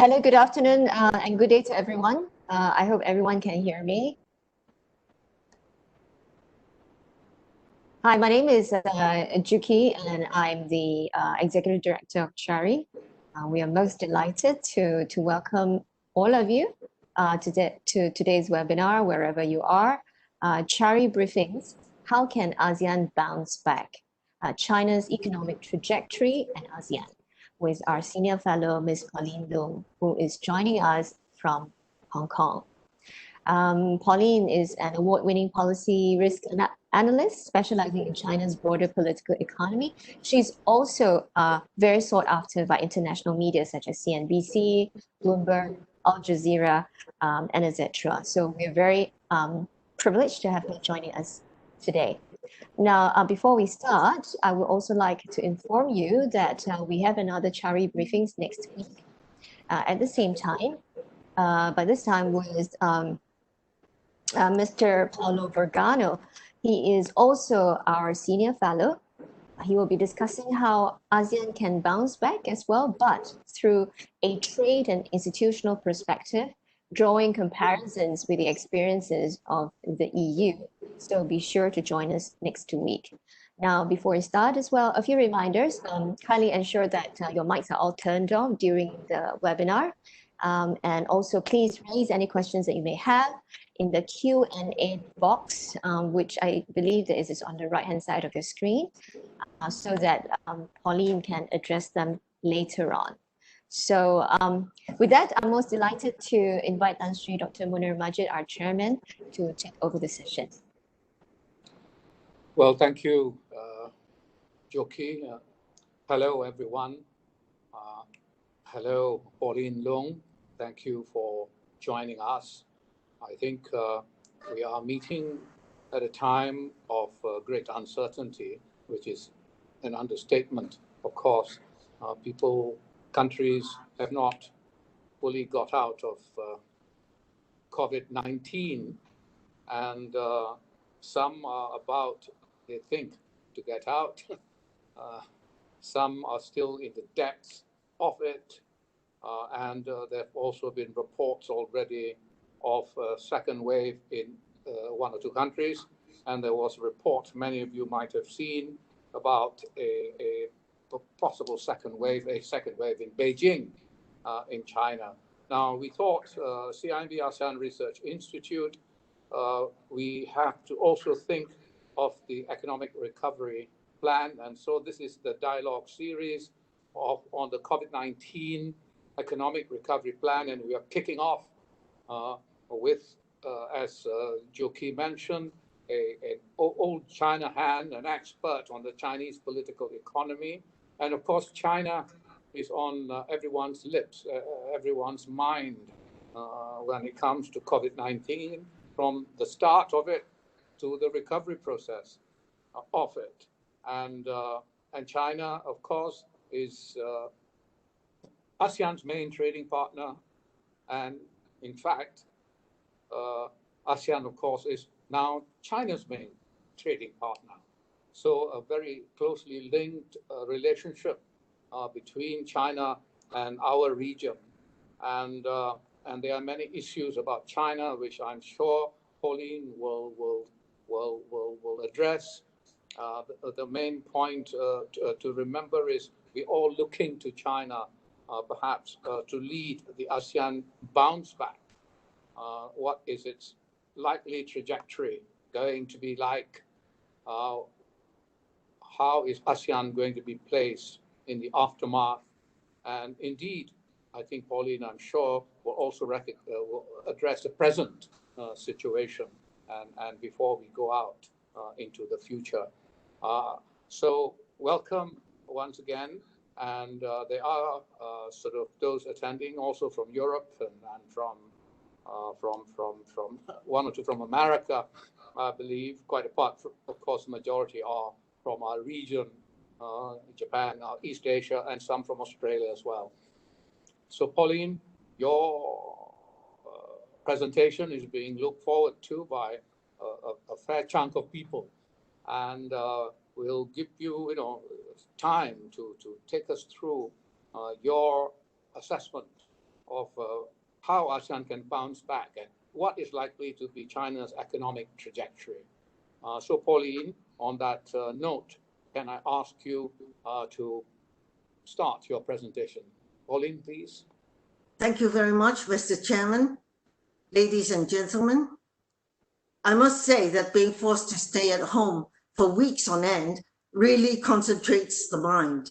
Hello, good afternoon, and good day to everyone. I hope everyone can hear me. Hi, my name is Juki, and I'm the Executive Director of CARI. We are most delighted to welcome all of you to today's webinar, wherever you are. CARI Briefings, How Can ASEAN Bounce Back? China's Economic Trajectory and ASEAN, with our senior fellow, Ms. Pauline Loong, who is joining us from Hong Kong. Pauline is an award-winning policy risk analyst specializing in China's broader political economy. She's also very sought after by international media such as CNBC, Bloomberg, Al Jazeera, and etc. So we're very privileged to have her joining us today. Now, before we start, I would also like to inform you that we have another CARI Briefings next week at the same time, but this time with Mr. Paulo Vergano. He is also our senior fellow. He will be discussing how ASEAN can bounce back as well, but through a trade and institutional perspective, drawing comparisons with the experiences of the EU. So be sure to join us next week. Now, before we start as well, a few reminders. Kindly ensure that your mics are all turned on during the webinar. And also please raise any questions that you may have in the Q&A box, which I believe that is on the right-hand side of your screen, so that Pauline can address them later on. So with that, I'm most delighted to invite Tan Sri Dr. Munir Majid, our chairman, to take over the session. Well, thank you, Joki. Hello, everyone. Hello, Pauline Loong. Thank you for joining us. I think we are meeting at a time of great uncertainty, which is an understatement. Of course, countries have not fully got out of COVID-19, and some are about, they think, to get out. Some are still in the depths of it, and there have also been reports already of a second wave in one or two countries, and there was a report many of you might have seen about a possible second wave in Beijing, in China. Now, we thought CIMB ASEAN Research Institute, we have to also think of the economic recovery plan, and so this is the dialogue series on the COVID-19 economic recovery plan, and we are kicking off with, as Joki mentioned, an old China hand, an expert on the Chinese political economy. And of course, China is on everyone's lips, everyone's mind when it comes to COVID-19, from the start of it to the recovery process of it. And China, of course, is ASEAN's main trading partner. And in fact, ASEAN, of course, is now China's main trading partner. So a very closely linked relationship between China and our region. And there are many issues about China, which I'm sure Pauline will address. The main point to remember is we're all looking to China perhaps to lead the ASEAN bounce back. What is its likely trajectory going to be like? How is ASEAN going to be placed in the aftermath? And indeed, I think Pauline, I'm sure, will also will address the present situation and before we go out into the future. So welcome once again. And there are sort of those attending also from Europe and from one or two from America, I believe, quite apart from, of course, the majority are from our region, Japan, East Asia, and some from Australia as well. So Pauline, your presentation is being looked forward to by a fair chunk of people, and we'll give you, time to take us through your assessment of how ASEAN can bounce back and what is likely to be China's economic trajectory. So Pauline, on that note, can I ask you to start your presentation? Pauline, please. Thank you very much, Mr. Chairman. Ladies and gentlemen, I must say that being forced to stay at home for weeks on end really concentrates the mind.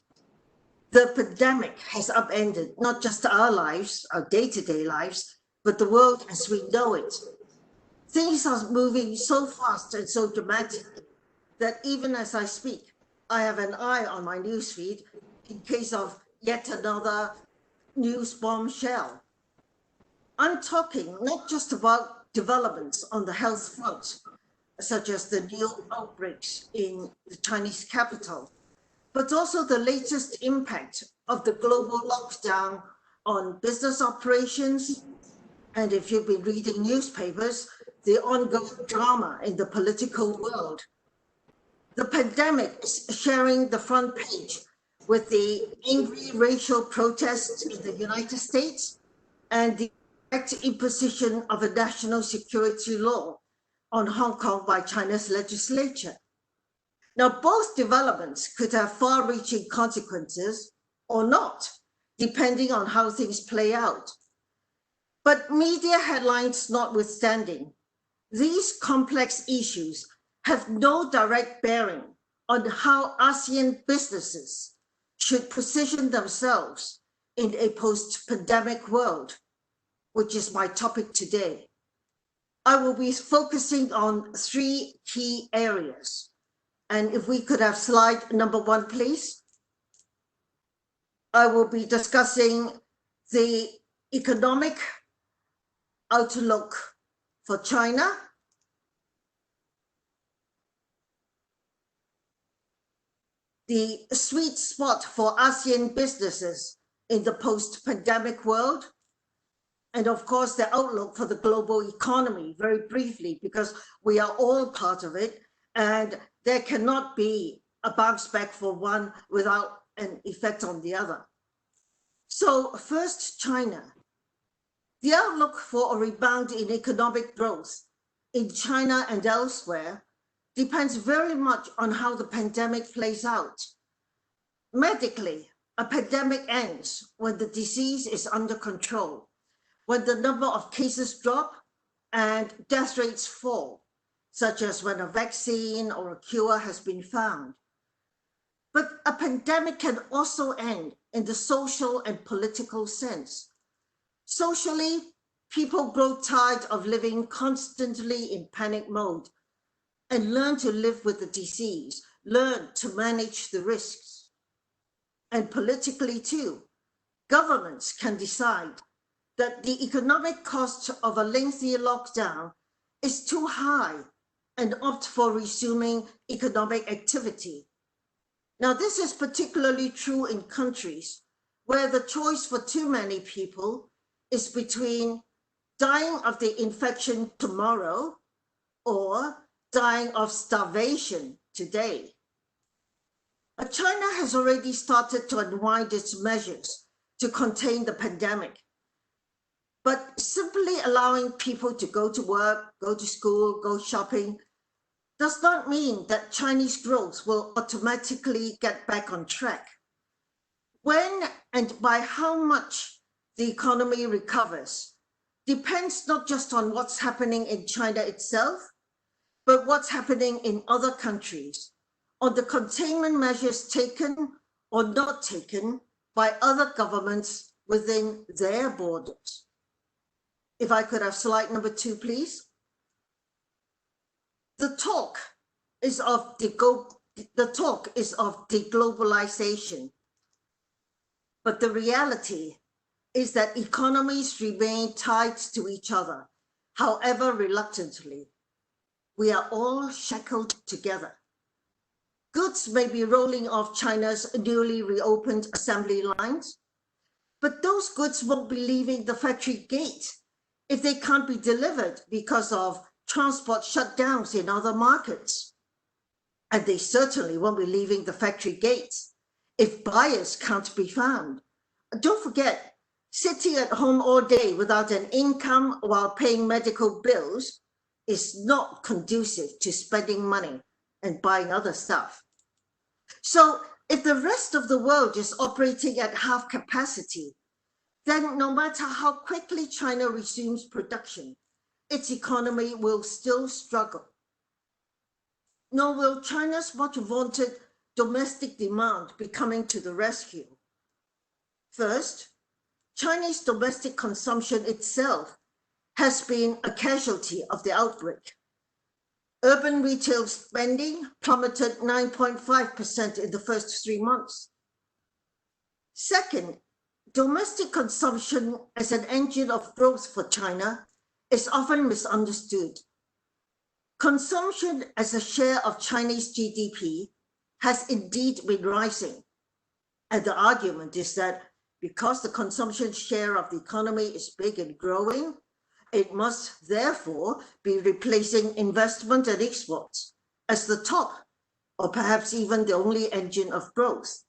The pandemic has upended not just our lives, our day-to-day lives, but the world as we know it. Things are moving so fast and so dramatically that even as I speak, I have an eye on my newsfeed in case of yet another news bombshell. I'm talking not just about developments on the health front, such as the new outbreaks in the Chinese capital, but also the latest impact of the global lockdown on business operations, and if you've been reading newspapers, the ongoing drama in the political world. The pandemic is sharing the front page with the angry racial protests in the United States and the direct imposition of a national security law on Hong Kong by China's legislature. Now, both developments could have far-reaching consequences or not, depending on how things play out. But media headlines notwithstanding, these complex issues have no direct bearing on how ASEAN businesses should position themselves in a post-pandemic world, which is my topic today. I will be focusing on three key areas. And if we could have slide number 1, please. I will be discussing the economic outlook for China, the sweet spot for ASEAN businesses in the post-pandemic world, and of course the outlook for the global economy, very briefly, because we are all part of it, and there cannot be a bounce back for one without an effect on the other. So first, China. The outlook for a rebound in economic growth in China and elsewhere depends very much on how the pandemic plays out. Medically, a pandemic ends when the disease is under control, when the number of cases drop and death rates fall, such as when a vaccine or a cure has been found. But a pandemic can also end in the social and political sense. Socially, people grow tired of living constantly in panic mode and learn to live with the disease, learn to manage the risks. And politically too, governments can decide that the economic cost of a lengthy lockdown is too high and opt for resuming economic activity. Now, this is particularly true in countries where the choice for too many people is between dying of the infection tomorrow or dying of starvation today. China has already started to unwind its measures to contain the pandemic. But simply allowing people to go to work, go to school, go shopping, does not mean that Chinese growth will automatically get back on track. When and by how much the economy recovers depends not just on what's happening in China itself, but what's happening in other countries, on the containment measures taken or not taken by other governments within their borders. If I could have slide number 2, please. The talk is of deglobalization, but the reality is that economies remain tied to each other, however reluctantly. We are all shackled together. Goods may be rolling off China's newly reopened assembly lines, but those goods won't be leaving the factory gate if they can't be delivered because of transport shutdowns in other markets. And they certainly won't be leaving the factory gates if buyers can't be found. Don't forget Sitting at home all day without an income while paying medical bills is not conducive to spending money and buying other stuff. So if the rest of the world is operating at half capacity, then no matter how quickly China resumes production, its economy will still struggle. Nor will China's much vaunted domestic demand be coming to the rescue. First, Chinese domestic consumption itself has been a casualty of the outbreak. Urban retail spending plummeted 9.5% in the first 3 months. Second, domestic consumption as an engine of growth for China is often misunderstood. Consumption as a share of Chinese GDP has indeed been rising. And the argument is that because the consumption share of the economy is big and growing, it must therefore be replacing investment and exports as the top, or perhaps even the only engine of growth.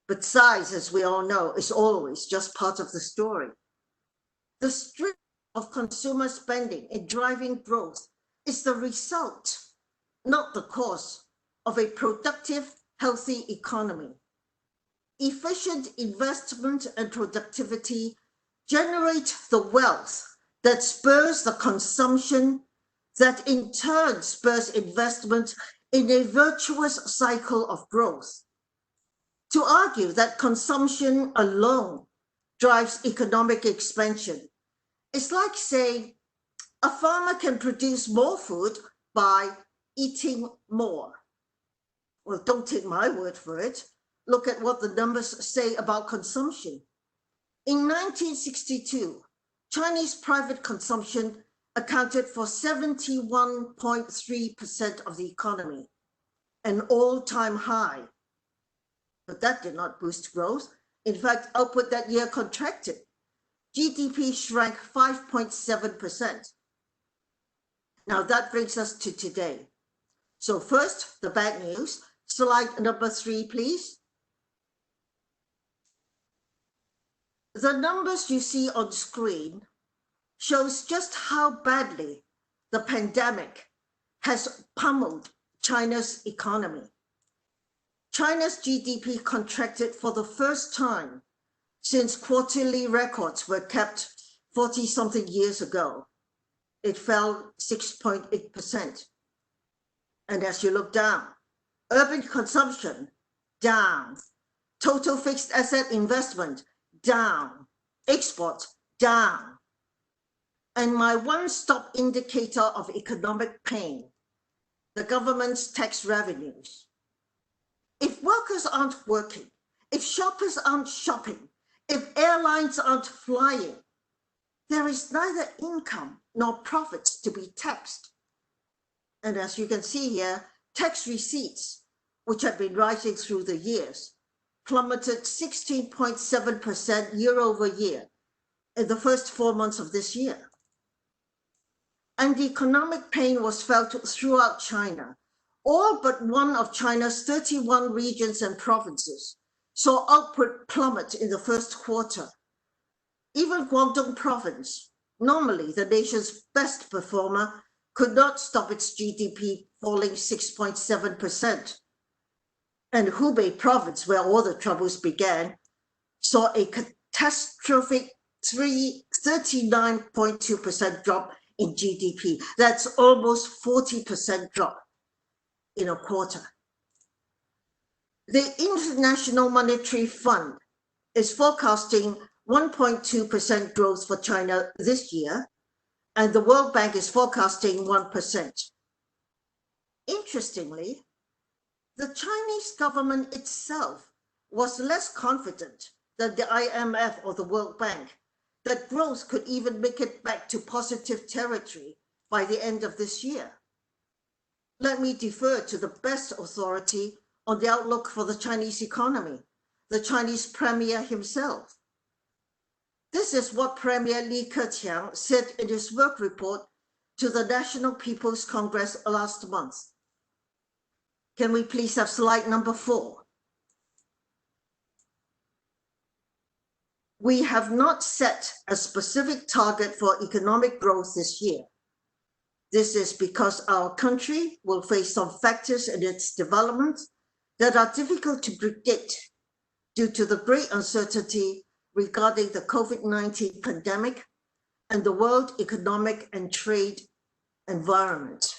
But size, as we all know, is always just part of the story. The strength of consumer spending in driving growth is the result, not the cause, of a productive, healthy economy. Efficient investment and productivity generate the wealth that spurs the consumption, that in turn spurs investment in a virtuous cycle of growth. To argue that consumption alone drives economic expansion is like saying a farmer can produce more food by eating more. Well, don't take my word for it. Look at what the numbers say about consumption. In 1962, Chinese private consumption accounted for 71.3% of the economy, an all-time high. But that did not boost growth. In fact, output that year contracted. GDP shrank 5.7%. Now that brings us to today. So first, the bad news. Slide number 3, please. The numbers you see on screen shows just how badly the pandemic has pummeled China's economy. China's GDP contracted for the first time since quarterly records were kept 40-something years ago. It fell 6.8%. And as you look down, urban consumption, down. Total fixed asset investment, down. Exports, down. And my one-stop indicator of economic pain, the government's tax revenues. If workers aren't working, if shoppers aren't shopping, if airlines aren't flying, there is neither income nor profits to be taxed. And as you can see here, tax receipts, which have been rising through the years, plummeted 16.7% year over year in the first 4 months of this year. And the economic pain was felt throughout China. All but one of China's 31 regions and provinces saw output plummet in the first quarter. Even Guangdong province, normally the nation's best performer, could not stop its GDP falling 6.7%. And Hubei province, where all the troubles began, saw a catastrophic 39.2% drop in GDP. That's almost 40% drop in a quarter. The International Monetary Fund is forecasting 1.2% growth for China this year, and the World Bank is forecasting 1%. Interestingly, the Chinese government itself was less confident than the IMF or the World Bank that growth could even make it back to positive territory by the end of this year. Let me defer to the best authority on the outlook for the Chinese economy, the Chinese Premier himself. This is what Premier Li Keqiang said in his work report to the National People's Congress last month. Can we please have slide number 4? we have not set a specific target for economic growth this year. This is because our country will face some factors in its development that are difficult to predict due to the great uncertainty regarding the COVID-19 pandemic and the world economic and trade environment.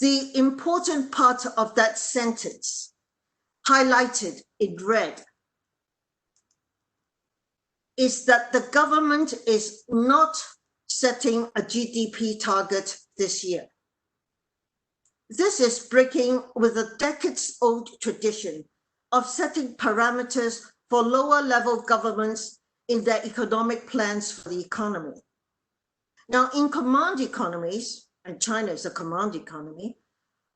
The important part of that sentence, highlighted in red, is that the government is not setting a GDP target this year. This is breaking with a decades-old tradition of setting parameters for lower-level governments in their economic plans for the economy. Now, in command economies, and China is a command economy,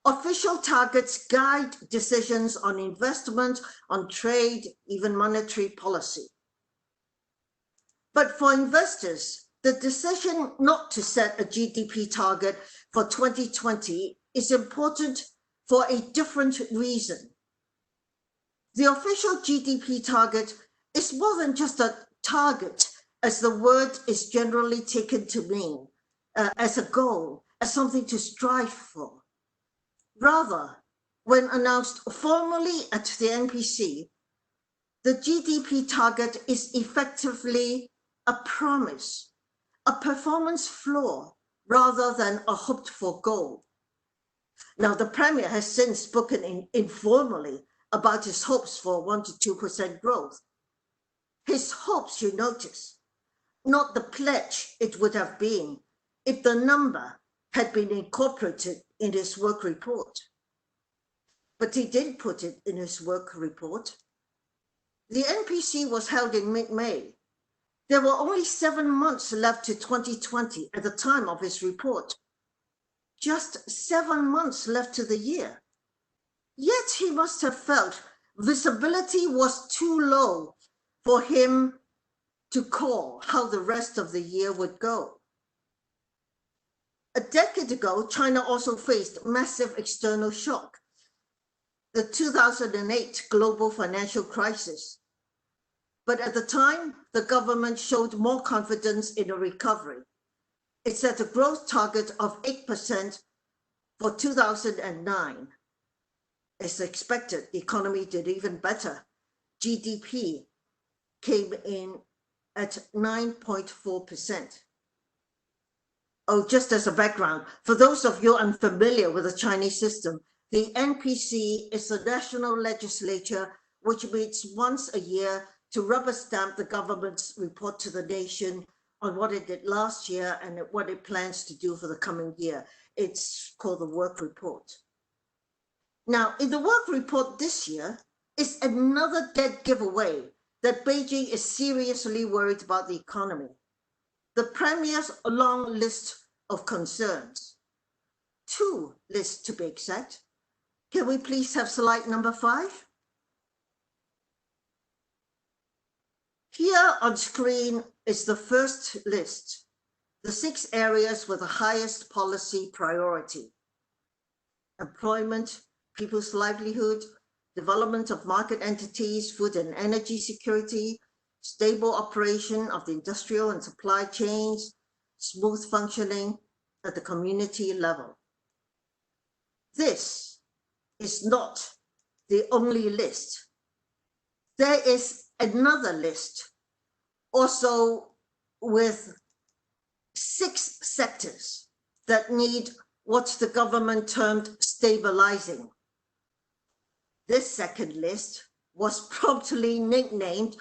official targets guide decisions on investment, on trade, even monetary policy. But for investors, the decision not to set a GDP target for 2020 is important for a different reason. The official GDP target is more than just a target, as the word is generally taken to mean, as a goal, as something to strive for. Rather, when announced formally at the NPC, the GDP target is effectively a promise, a performance floor, rather than a hoped-for goal. Now, the Premier has since spoken informally about his hopes for 1 to 2% growth. His hopes, you notice, not the pledge it would have been if the number had been incorporated in his work report. But he didn't put it in his work report. The NPC was held in mid-May. There were only 7 months left to 2020 at the time of his report. Just 7 months left to the year. Yet he must have felt visibility was too low for him to call how the rest of the year would go. A decade ago, China also faced massive external shock, the 2008 global financial crisis. But at the time, the government showed more confidence in a recovery. It set a growth target of 8% for 2009. As expected, the economy did even better. GDP came in at 9.4%. Oh, just as a background, for those of you unfamiliar with the Chinese system, the NPC is the national legislature which meets once a year to rubber stamp the government's report to the nation on what it did last year and what it plans to do for the coming year. It's called the work report. Now, in the work report this year is another dead giveaway that Beijing is seriously worried about the economy. The Premier's long list of concerns, 2 lists to be exact. Can we please have slide number 5? Here on screen is the first list, the 6 areas with the highest policy priority: employment, people's livelihood, development of market entities, food and energy security, stable operation of the industrial and supply chains, smooth functioning at the community level. This is not the only list. There is another list, also with 6 sectors that need what the government termed stabilizing. This second list was promptly nicknamed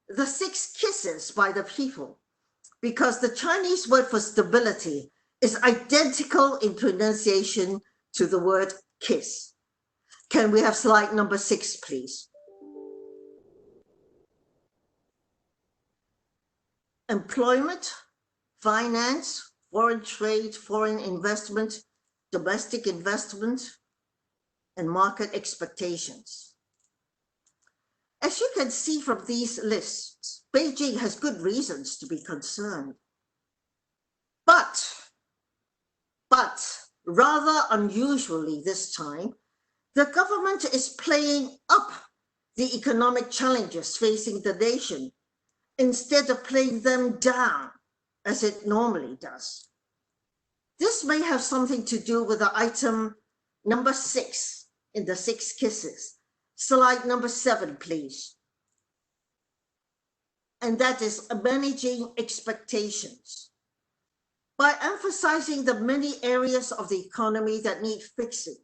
the 6 kisses by the people, because the Chinese word for stability is identical in pronunciation to the word kiss. Can we have slide number 6, please? Employment, finance, foreign trade, foreign investment, domestic investment, and market expectations. As you can see from these lists, Beijing has good reasons to be concerned. But rather unusually this time, the government is playing up the economic challenges facing the nation instead of playing them down as it normally does. This may have something to do with the item number 6 in the 6 kisses. Slide number 7, please. And that is managing expectations. By emphasizing the many areas of the economy that need fixing,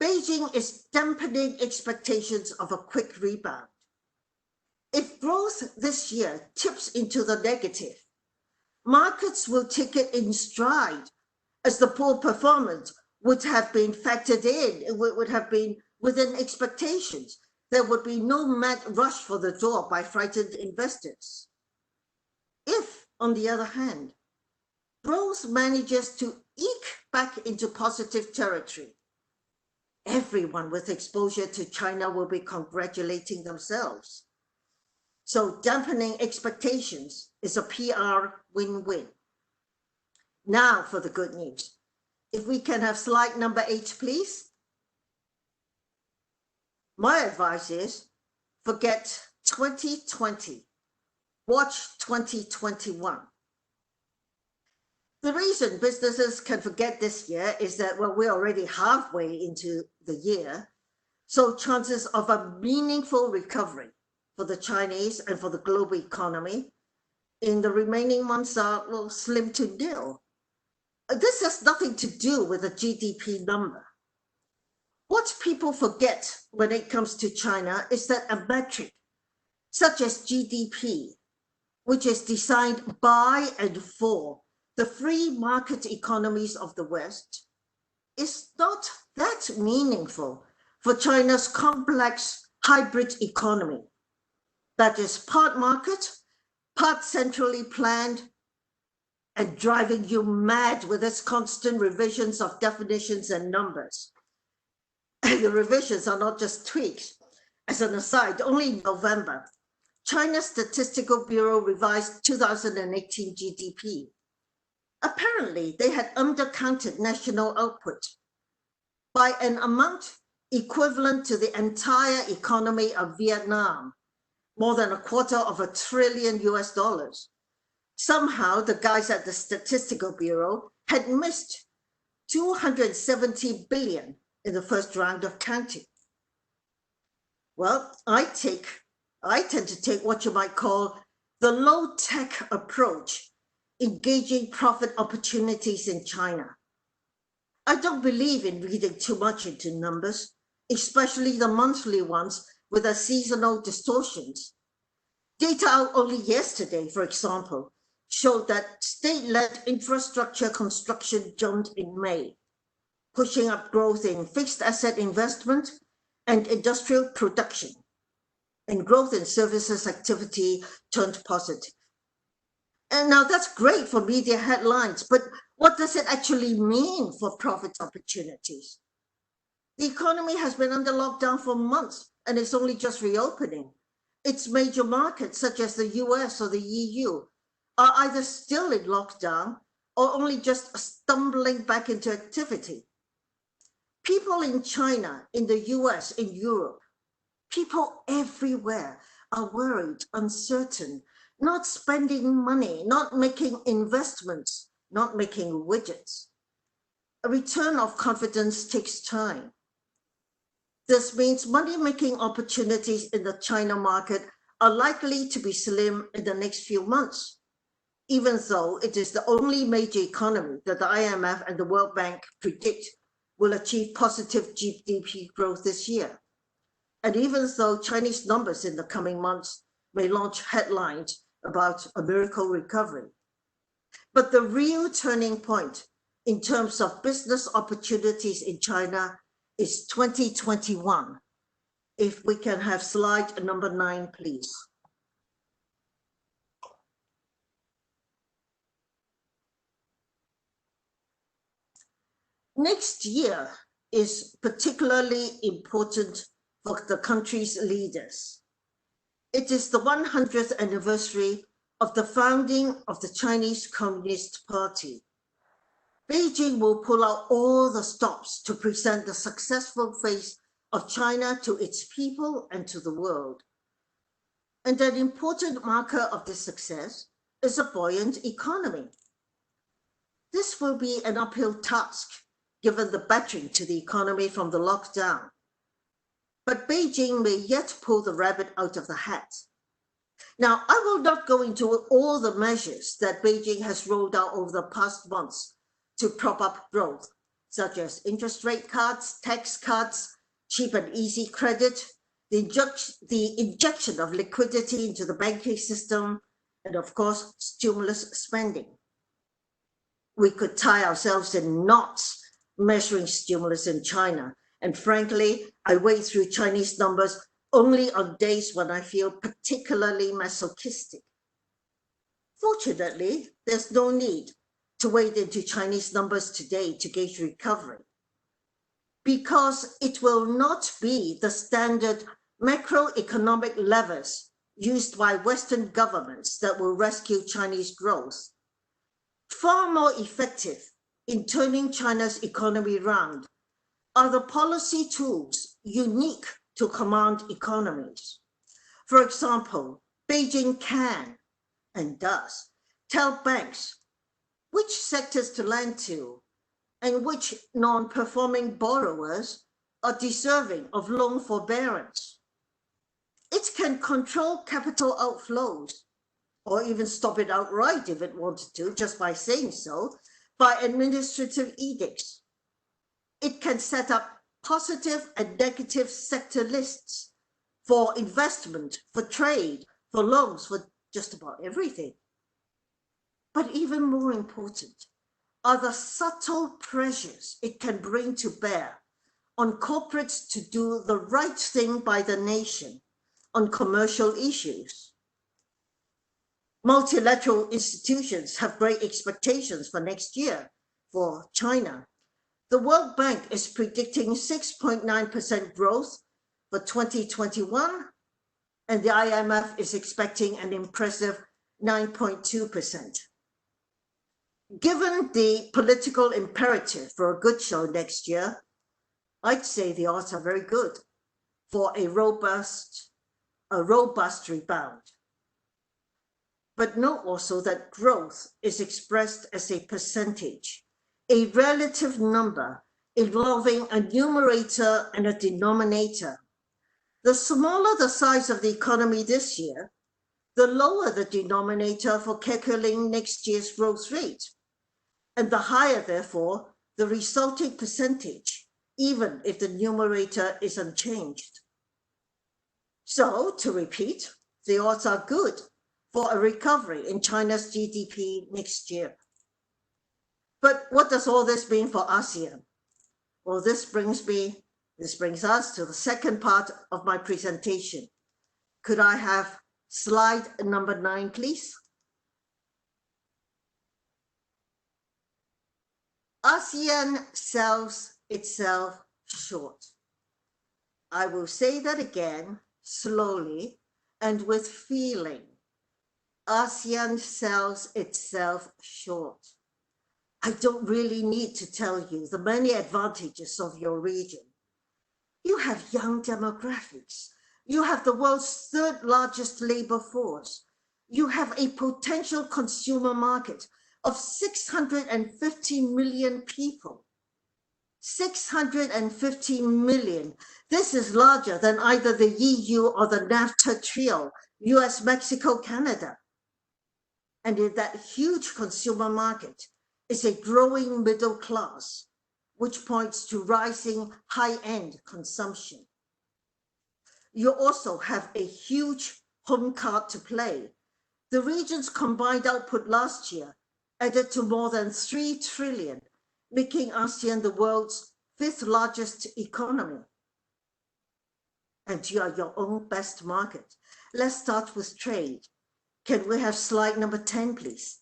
Beijing is dampening expectations of a quick rebound. If growth this year tips into the negative, markets will take it in stride, as the poor performance would have been factored in, it would have been within expectations. There would be no mad rush for the door by frightened investors. If, on the other hand, growth manages to eke back into positive territory, everyone with exposure to China will be congratulating themselves. So dampening expectations is a PR win-win. Now for the good news. If we can have slide number 8, please. My advice is forget 2020, watch 2021. The reason businesses can forget this year is that, well, we're already halfway into the year, so chances of a meaningful recovery for the Chinese and for the global economy in the remaining months are, well, slim to nil. This has nothing to do with a GDP number. What people forget when it comes to China is that a metric such as GDP, which is designed by and for the free market economies of the West, is not that meaningful for China's complex hybrid economy that is part market, part centrally planned, and driving you mad with its constant revisions of definitions and numbers. And the revisions are not just tweaks. As an aside, only in November, China's Statistical Bureau revised 2018 GDP. Apparently, they had undercounted national output by an amount equivalent to the entire economy of Vietnam, more than $250 billion US. Somehow, the guys at the Statistical Bureau had missed 270 billion in the first round of counting. Well, I tend to take what you might call the low-tech approach, engaging profit opportunities in China. I don't believe in reading too much into numbers, especially the monthly ones with their seasonal distortions. Data out only yesterday, for example, showed that state-led infrastructure construction jumped in May, pushing up growth in fixed asset investment and industrial production, and growth in services activity turned positive. And now that's great for media headlines, but what does it actually mean for profit opportunities? The economy has been under lockdown for months and it's only just reopening. Its major markets, such as the US or the EU, are either still in lockdown or only just stumbling back into activity. People in China, in the US, in Europe, people everywhere are worried, uncertain, not spending money, not making investments, not making widgets. A return of confidence takes time. This means money-making opportunities in the China market are likely to be slim in the next few months, even though it is the only major economy that the IMF and the World Bank predict will achieve positive GDP growth this year. And even though Chinese numbers in the coming months may launch headlines about a miracle recovery. But the real turning point in terms of business opportunities in China is 2021. If we can have slide number 9, please. Next year is particularly important for the country's leaders. It is the 100th anniversary of the founding of the Chinese Communist Party. Beijing will pull out all the stops to present the successful face of China to its people and to the world. And an important marker of this success is a buoyant economy. This will be an uphill task given the battering to the economy from the lockdown. But Beijing may yet pull the rabbit out of the hat. Now, I will not go into all the measures that Beijing has rolled out over the past months to prop up growth, such as interest rate cuts, tax cuts, cheap and easy credit, the injection of liquidity into the banking system, and of course, stimulus spending. We could tie ourselves in knots measuring stimulus in China. And frankly, I wade through Chinese numbers only on days when I feel particularly masochistic. Fortunately, there's no need to wade into Chinese numbers today to gauge recovery, because it will not be the standard macroeconomic levers used by Western governments that will rescue Chinese growth. Far more effective in turning China's economy round are the policy tools unique to command economies. For example, Beijing can and does tell banks which sectors to lend to and which non-performing borrowers are deserving of loan forbearance. It can control capital outflows, or even stop it outright if it wanted to, just by saying so, by administrative edicts. It can set up positive and negative sector lists for investment, for trade, for loans, for just about everything. But even more important are the subtle pressures it can bring to bear on corporates to do the right thing by the nation on commercial issues. Multilateral institutions have great expectations for next year for China. The World Bank is predicting 6.9% growth for 2021, and the IMF is expecting an impressive 9.2%. Given the political imperative for a good show next year, I'd say the odds are very good for a robust rebound. But note also that growth is expressed as a percentage, a relative number involving a numerator and a denominator. The smaller the size of the economy this year, the lower the denominator for calculating next year's growth rate, and the higher, therefore, the resulting percentage, even if the numerator is unchanged. So, to repeat, the odds are good for a recovery in China's GDP next year. But what does all this mean for ASEAN? Well, this brings us to the second part of my presentation. Could I have slide number 9, please? ASEAN sells itself short. I will say that again, slowly and with feeling. ASEAN sells itself short. I don't really need to tell you the many advantages of your region. You have young demographics. You have the world's third largest labor force. You have a potential consumer market of 650 million people. 650 million. This is larger than either the EU or the NAFTA trio, US, Mexico, Canada. And in that huge consumer market is a growing middle class, which points to rising high-end consumption. You also have a huge home card to play. The region's combined output last year added to more than 3 trillion, making ASEAN the world's 5th largest economy. And you are your own best market. Let's start with trade. Can we have slide number 10, please?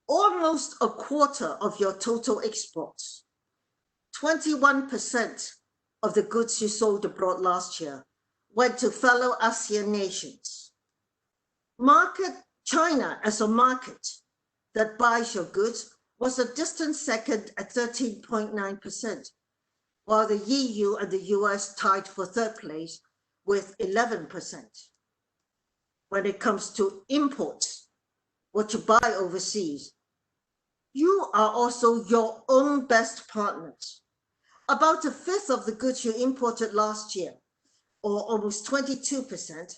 Almost a quarter of your total exports, 21% of the goods you sold abroad last year went to fellow ASEAN nations. Market China as a market that buys your goods was a distant second at 13.9%, while the EU and the US tied for third place with 11%. When it comes to imports, what you buy overseas, you are also your own best partners. About a fifth of the goods you imported last year, or almost 22%,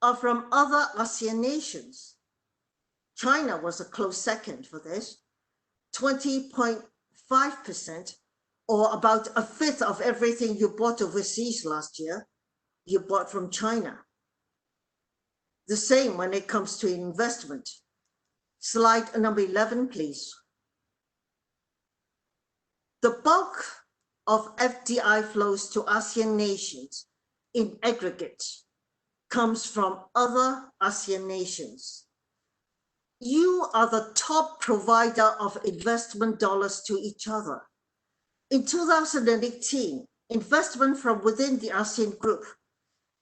are from other ASEAN nations. China was a close second for this, 20.5%, or about a fifth of everything you bought overseas last year, you bought from China. The same when it comes to investment. Slide number 11, please. The bulk of FDI flows to ASEAN nations in aggregate comes from other ASEAN nations. You are the top provider of investment dollars to each other. In 2018, investment from within the ASEAN group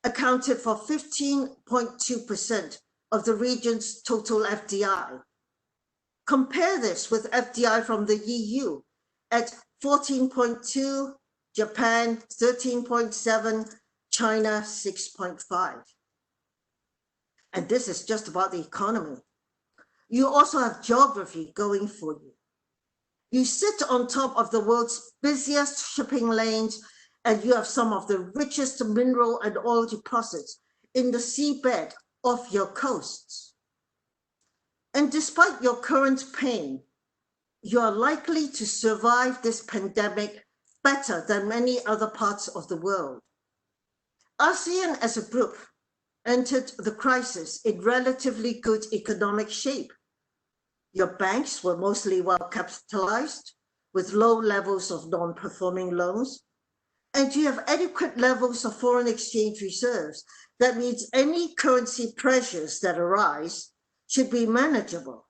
accounted for 15.2% of the region's total FDI. Compare this with FDI from the EU at 14.2, Japan 13.7, China 6.5. And this is just about the economy. You also have geography going for you. You sit on top of the world's busiest shipping lanes, and you have some of the richest mineral and oil deposits in the seabed off your coasts. And despite your current pain, you are likely to survive this pandemic better than many other parts of the world. ASEAN as a group entered the crisis in relatively good economic shape. Your banks were mostly well capitalized with low levels of non-performing loans, and you have adequate levels of foreign exchange reserves. That means any currency pressures that arise should be manageable.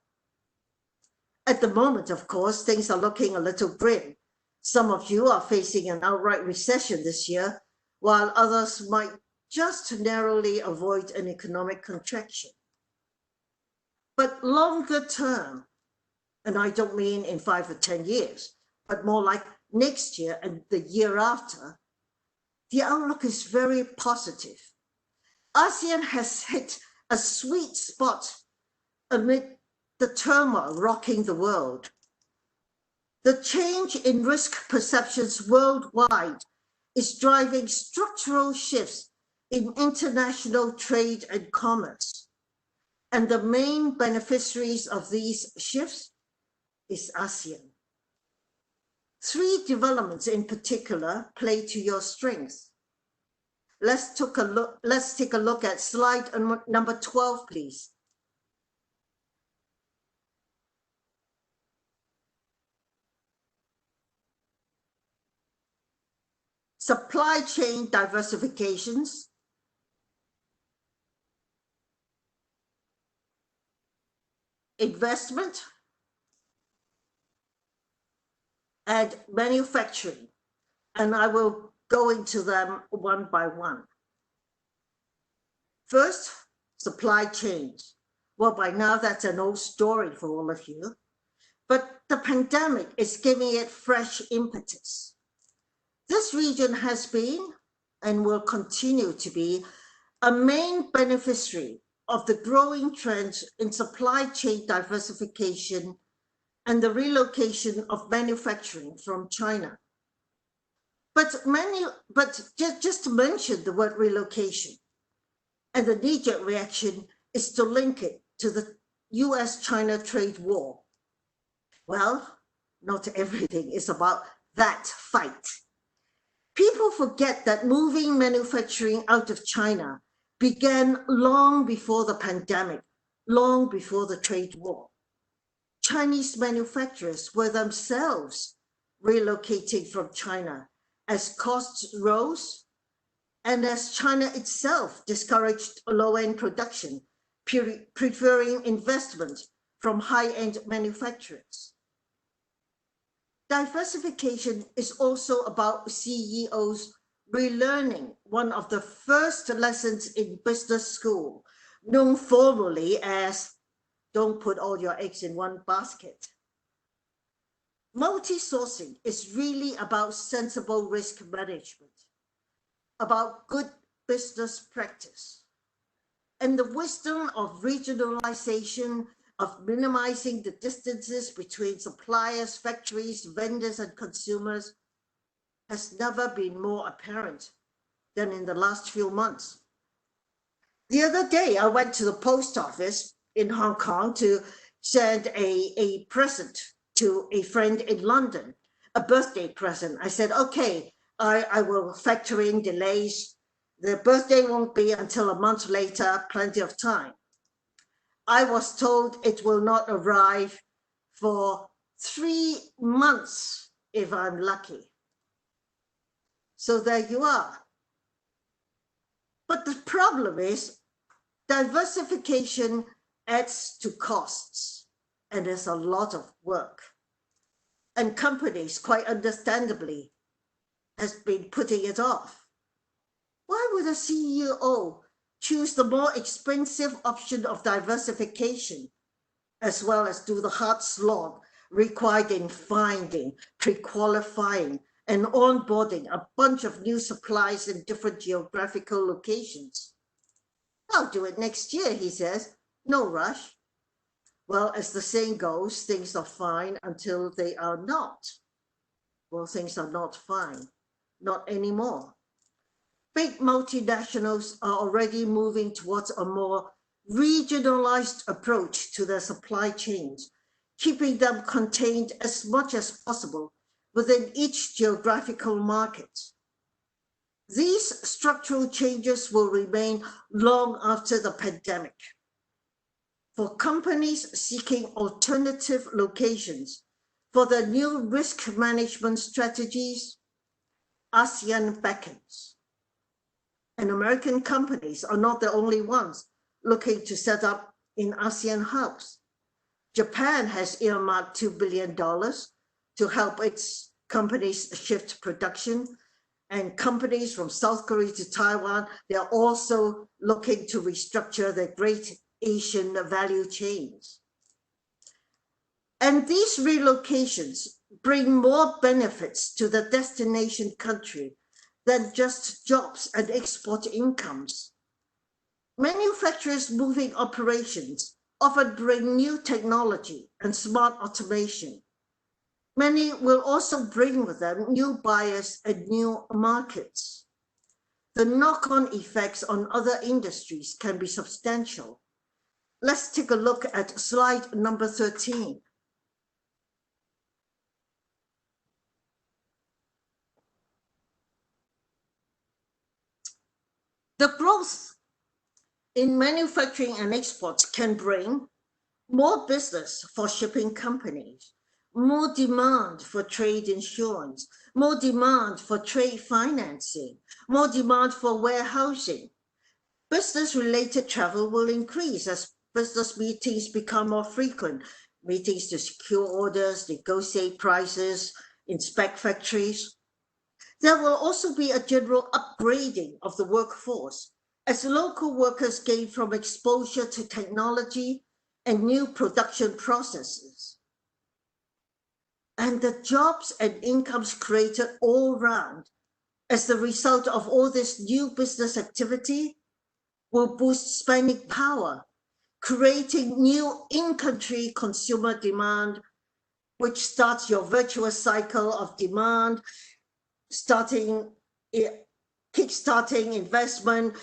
At the moment, of course, things are looking a little grim. Some of you are facing an outright recession this year, while others might just narrowly avoid an economic contraction. But longer term, and I don't mean in 5 or 10 years, but more like next year and the year after, the outlook is very positive. ASEAN has hit a sweet spot amid the turmoil rocking the world. The change in risk perceptions worldwide is driving structural shifts in international trade and commerce. And the main beneficiaries of these shifts is ASEAN. 3 developments in particular play to your strengths. Let's take a look at slide number 12, please. Supply chain diversifications, investment, and manufacturing. And I will go into them one by one. First, supply chains. Well, by now that's an old story for all of you, but the pandemic is giving it fresh impetus. This region has been and will continue to be a main beneficiary of the growing trends in supply chain diversification and the relocation of manufacturing from China. But just to mention the word relocation, and the knee-jerk reaction is to link it to the US-China trade war. Well, not everything is about that fight. People forget that moving manufacturing out of China began long before the pandemic, long before the trade war. Chinese manufacturers were themselves relocating from China as costs rose and as China itself discouraged low-end production, preferring investment from high-end manufacturers. Diversification is also about CEOs relearning one of the first lessons in business school, known formally as don't put all your eggs in one basket. Multi-sourcing is really about sensible risk management, about good business practice, and the wisdom of regionalization, of minimizing the distances between suppliers, factories, vendors, and consumers has never been more apparent than in the last few months. The other day, I went to the post office in Hong Kong to send a present to a friend in London, a birthday present. I said, okay, I will factor in delays. The birthday won't be until a month later, plenty of time. I was told it will not arrive for 3 months if I'm lucky. So there you are. But the problem is diversification adds to costs, and there's a lot of work. And companies, quite understandably, has been putting it off. Why would a CEO choose the more expensive option of diversification, as well as do the hard slog required in finding, pre-qualifying, and onboarding a bunch of new supplies in different geographical locations? I'll do it next year, he says. No rush. Well, as the saying goes, things are fine until they are not. Well, things are not fine, not anymore. Big multinationals are already moving towards a more regionalized approach to their supply chains, keeping them contained as much as possible within each geographical market. These structural changes will remain long after the pandemic. For companies seeking alternative locations for their new risk management strategies, ASEAN beckons. And American companies are not the only ones looking to set up in ASEAN hubs. Japan has earmarked $2 billion to help its companies shift production, and companies from South Korea to Taiwan, they are also looking to restructure their great Asian value chains. And these relocations bring more benefits to the destination country than just jobs and export incomes. Manufacturers moving operations often bring new technology and smart automation. Many will also bring with them new buyers and new markets. The knock-on effects on other industries can be substantial. Let's take a look at slide number 13. The growth in manufacturing and exports can bring more business for shipping companies, more demand for trade insurance, more demand for trade financing, more demand for warehousing. Business-related travel will increase as business meetings become more frequent, meetings to secure orders, negotiate prices, inspect factories. There will also be a general upgrading of the workforce as local workers gain from exposure to technology and new production processes. And the jobs and incomes created all round as the result of all this new business activity will boost spending power, creating new in-country consumer demand, which starts your virtuous cycle of demand, kickstarting investment,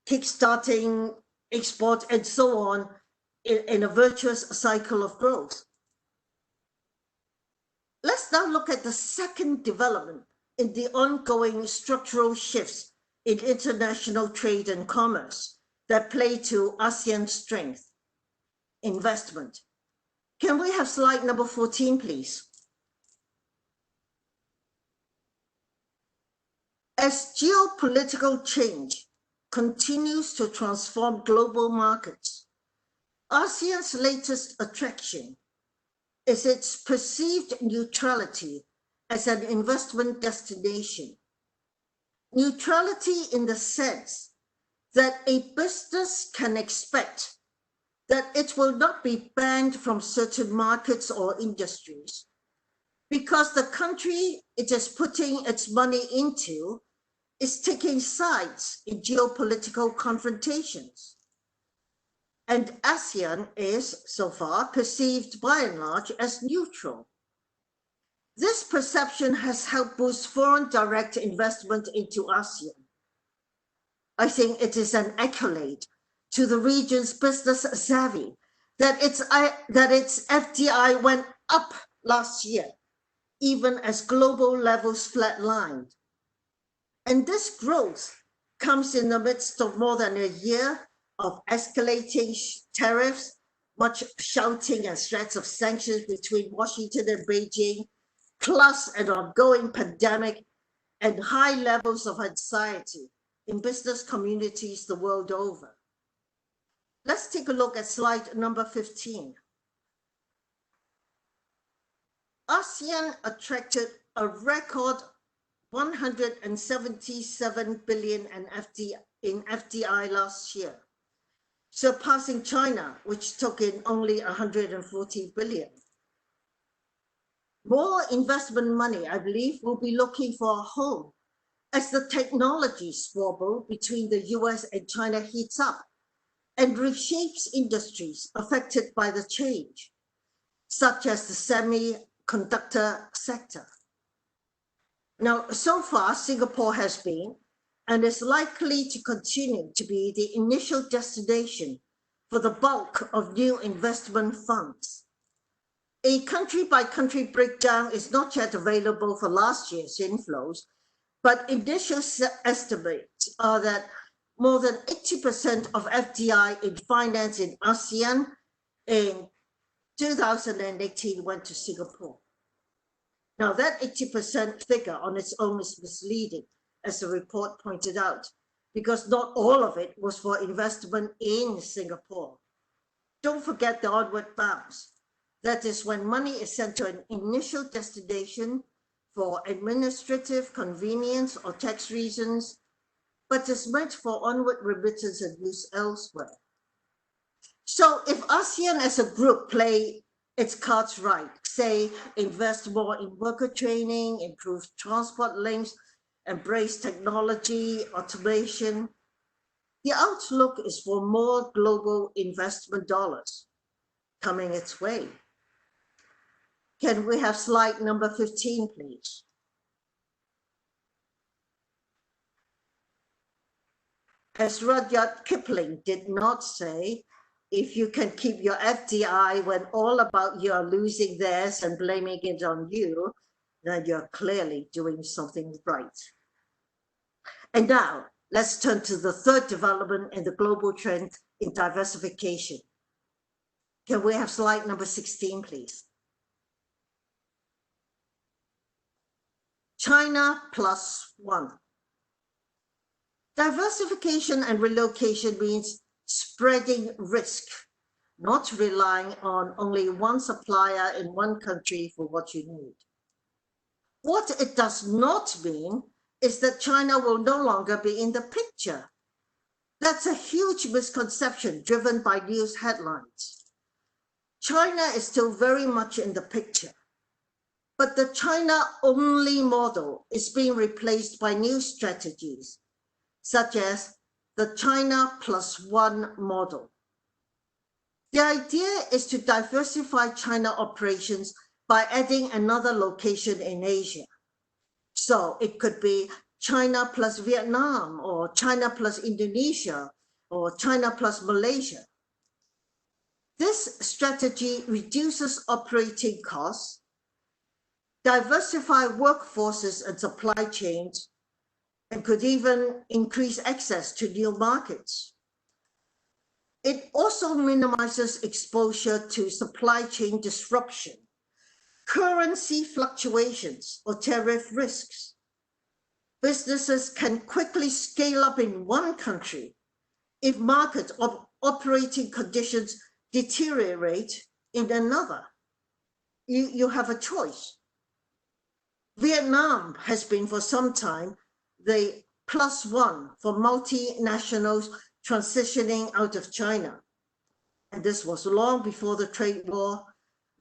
kickstarting export, and so on, in a virtuous cycle of growth. Let's now look at the second development in the ongoing structural shifts in international trade and commerce that play to ASEAN's strength: investment. Can we have slide number 14, please? As geopolitical change continues to transform global markets, ASEAN's latest attraction is its perceived neutrality as an investment destination. Neutrality in the sense that a business can expect that it will not be banned from certain markets or industries because the country it is putting its money into is taking sides in geopolitical confrontations. And ASEAN is, so far, perceived by and large as neutral. This perception has helped boost foreign direct investment into ASEAN. I think it is an accolade to the region's business savvy that its FDI went up last year, even as global levels flatlined. And this growth comes in the midst of more than a year of escalating tariffs, much shouting and threats of sanctions between Washington and Beijing, plus an ongoing pandemic and high levels of anxiety in business communities the world over. Let's take a look at slide number 15. ASEAN attracted a record 177 billion in FDI last year, surpassing China, which took in only 140 billion. More investment money, I believe, will be looking for a home as the technology squabble between the US and China heats up and reshapes industries affected by the change, such as the semiconductor sector. Now, so far, Singapore has been and is likely to continue to be the initial destination for the bulk of new investment funds. A country-by-country breakdown is not yet available for last year's inflows, but initial estimates are that more than 80% of FDI in finance in ASEAN in 2018 went to Singapore. Now, that 80% figure on its own is misleading, as the report pointed out, because not all of it was for investment in Singapore. Don't forget the onward bounce. That is when money is sent to an initial destination for administrative convenience or tax reasons, but is meant for onward remittance and use elsewhere. So if ASEAN as a group play its cards right, say invest more in worker training, improve transport links, embrace technology, automation, the outlook is for more global investment dollars coming its way. Can we have slide number 15, please? As Rudyard Kipling did not say, if you can keep your FDI when all about you are losing theirs and blaming it on you, then you're clearly doing something right. And now, let's turn to the third development in the global trend in diversification. Can we have slide number 16, please? China +1. Diversification and relocation means spreading risk, not relying on only one supplier in one country for what you need. What it does not mean is that China will no longer be in the picture. That's a huge misconception driven by news headlines. China is still very much in the picture, but the China-only model is being replaced by new strategies, such as the China +1 model. The idea is to diversify China operations by adding another location in Asia. So it could be China plus Vietnam, or China plus Indonesia, or China plus Malaysia. This strategy reduces operating costs, diversify workforces and supply chains, and could even increase access to new markets. It also minimizes exposure to supply chain disruption, currency fluctuations, or tariff risks. Businesses can quickly scale up in one country if market operating conditions deteriorate in another. You have a choice. Vietnam has been for some time the +1 for multinationals transitioning out of China. and this was long before the trade war,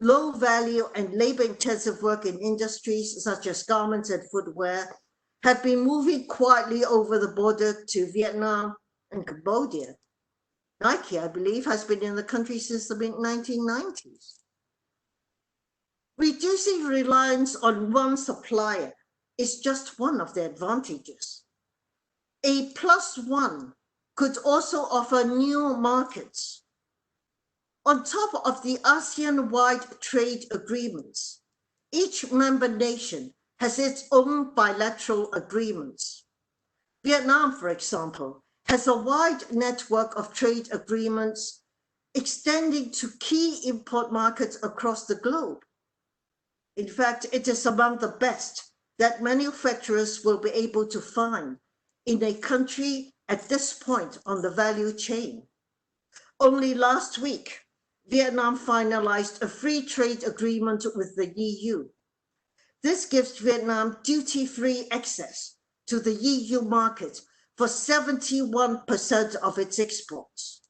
low value and labor-intensive work in industries such as garments and footwear had been moving quietly over the border to Vietnam and Cambodia. Nike, I believe, has been in the country since the mid-1990s. Reducing reliance on one supplier is just one of the advantages. A +1 could also offer new markets. On top of the ASEAN-wide trade agreements, each member nation has its own bilateral agreements. Vietnam, for example, has a wide network of trade agreements extending to key import markets across the globe. In fact, it is among the best that manufacturers will be able to find in a country at this point on the value chain. Only last week, Vietnam finalized a free trade agreement with the EU. This gives Vietnam duty-free access to the EU market for 71% of its exports.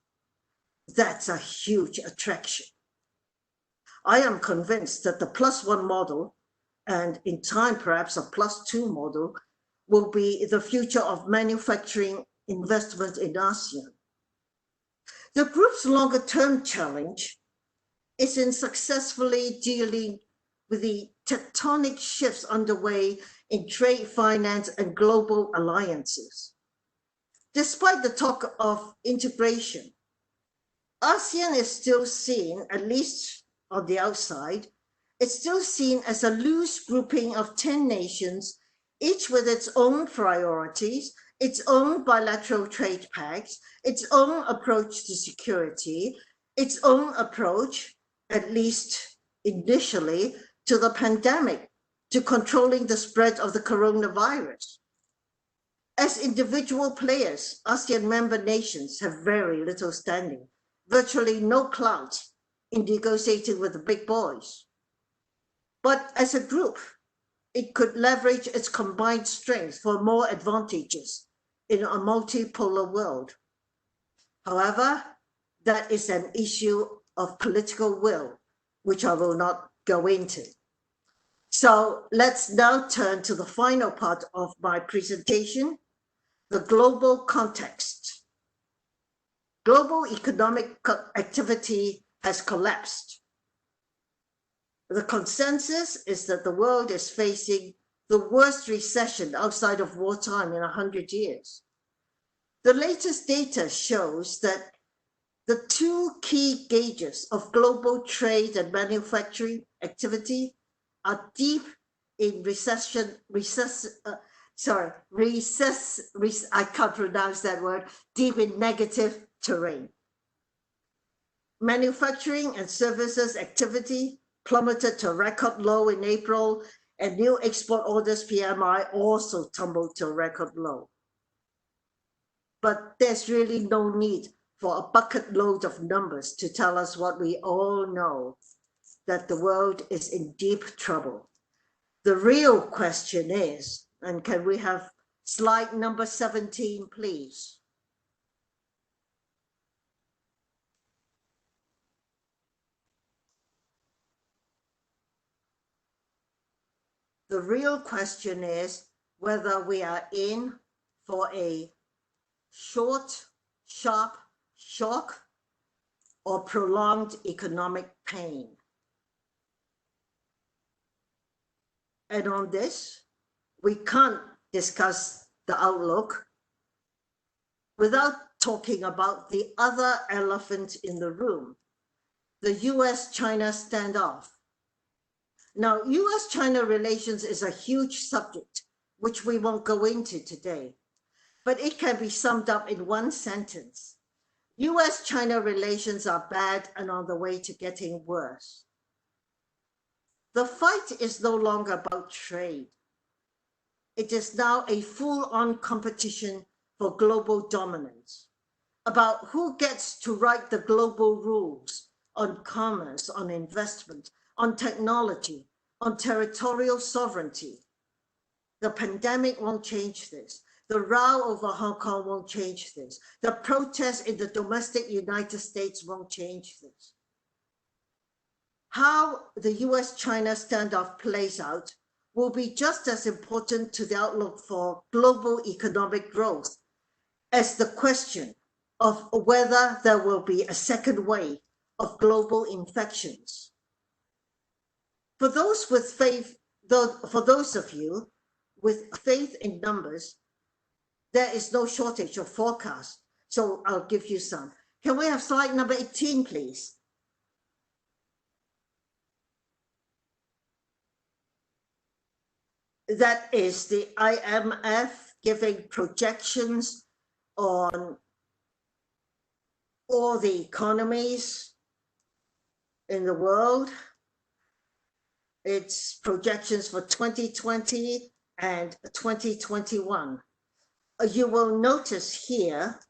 That's a huge attraction. I am convinced that the +1 model, and in time perhaps a +2 model, will be the future of manufacturing investment in ASEAN. The group's longer-term challenge is in successfully dealing with the tectonic shifts underway in trade finance and global alliances. Despite the talk of integration, ASEAN is still seen, at least on the outside, it's still seen as a loose grouping of 10 nations, each with its own priorities, its own bilateral trade pacts, its own approach to security, its own approach, at least initially, to the pandemic, to controlling the spread of the coronavirus. As individual players, ASEAN member nations have very little standing, virtually no clout in negotiating with the big boys. But as a group, it could leverage its combined strength for more advantages in a multipolar world. However, that is an issue of political will, which I will not go into. So let's now turn to the final part of my presentation, the global context. Global economic activity has collapsed. The consensus is that the world is facing the worst recession outside of wartime in 100 years. The latest data shows that the two key gauges of global trade and manufacturing activity are deep in I can't pronounce that word, deep in negative terrain. Manufacturing and services activity plummeted to a record low in April, and new export orders PMI also tumbled to a record low. But there's really no need for a bucket load of numbers to tell us what we all know, that the world is in deep trouble. The real question is, and can we have slide number 17, please? The real question is whether we are in for a short, sharp shock or prolonged economic pain. And on this, we can't discuss the outlook without talking about the other elephant in the room, the US-China standoff. Now, US-China relations is a huge subject, which we won't go into today, but it can be summed up in one sentence. US-China relations are bad and on the way to getting worse. The fight is no longer about trade. It is now a full-on competition for global dominance, about who gets to write the global rules on commerce, on investment, on technology, on territorial sovereignty. The pandemic won't change this. The row over Hong Kong won't change this. The protests in the domestic United States won't change this. How the US-China standoff plays out will be just as important to the outlook for global economic growth as the question of whether there will be a second wave of global infections. For those with faith, for those of you with faith in numbers, there is no shortage of forecasts, so I'll give you some. Can we have slide number 18, please? That is the IMF giving projections on all the economies in the world. It's projections for 2020 and 2021. You will notice here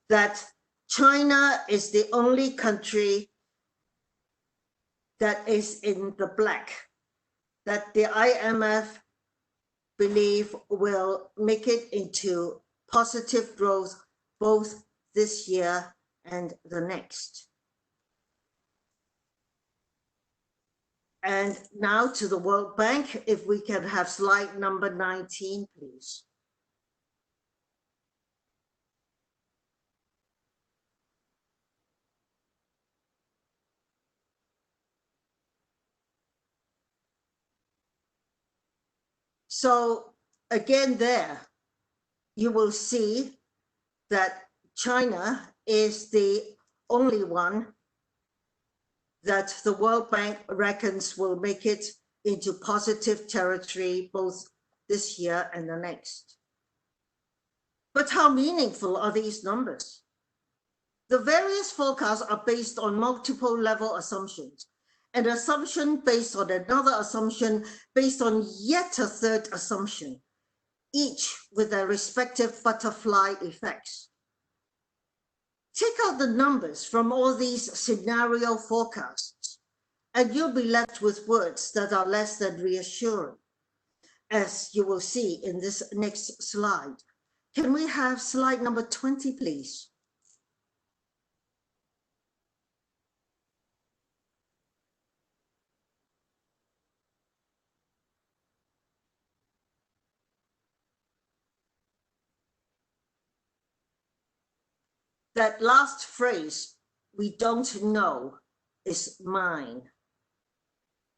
that China is the only country that is in the black, that the IMF believe will make it into positive growth both this year and the next. And now to the World Bank, if we can have slide number 19, please. So again there, you will see that China is the only one that the World Bank reckons will make it into positive territory both this year and the next. But how meaningful are these numbers? The various forecasts are based on multiple level assumptions. An assumption based on another assumption, based on yet a third assumption, each with their respective butterfly effects. Take out the numbers from all these scenario forecasts, and you'll be left with words that are less than reassuring, as you will see in this next slide. Can we have slide number 20, please? That last phrase, "we don't know," is mine.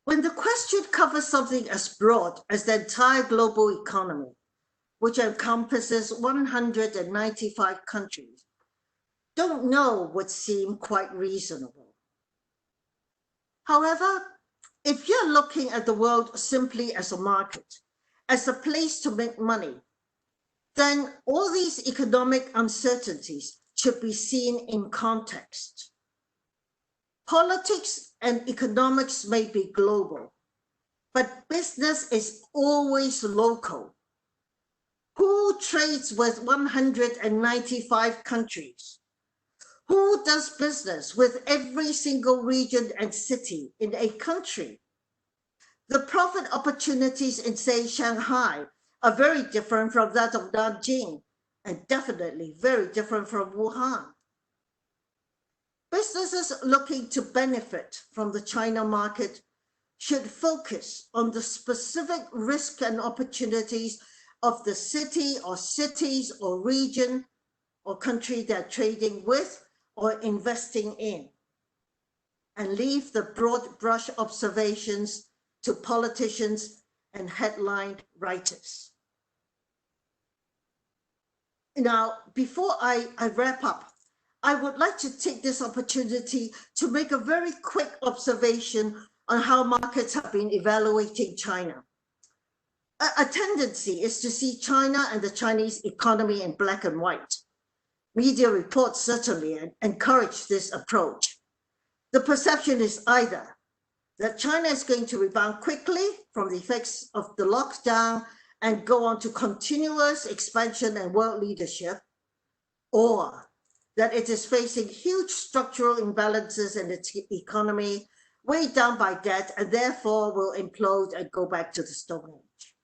When the question covers something as broad as the entire global economy, which encompasses 195 countries, don't know would seem quite reasonable. However, if you're looking at the world simply as a market, as a place to make money, then all these economic uncertainties should be seen in context. Politics and economics may be global, but business is always local. Who trades with 195 countries? Who does business with every single region and city in a country? The profit opportunities in, say, Shanghai are very different from that of Nanjing, and definitely very different from Wuhan. Businesses looking to benefit from the China market should focus on the specific risk and opportunities of the city or cities or region or country they're trading with or investing in, and leave the broad brush observations to politicians and headline writers. Now, before I wrap up, I would like to take this opportunity to make a very quick observation on how markets have been evaluating China. A tendency is to see China and the Chinese economy in black and white. Media reports certainly encourage this approach. The perception is either that China is going to rebound quickly from the effects of the lockdown and go on to continuous expansion and world leadership, or that it is facing huge structural imbalances in its economy, weighed down by debt, and therefore will implode and go back to the Stone Age.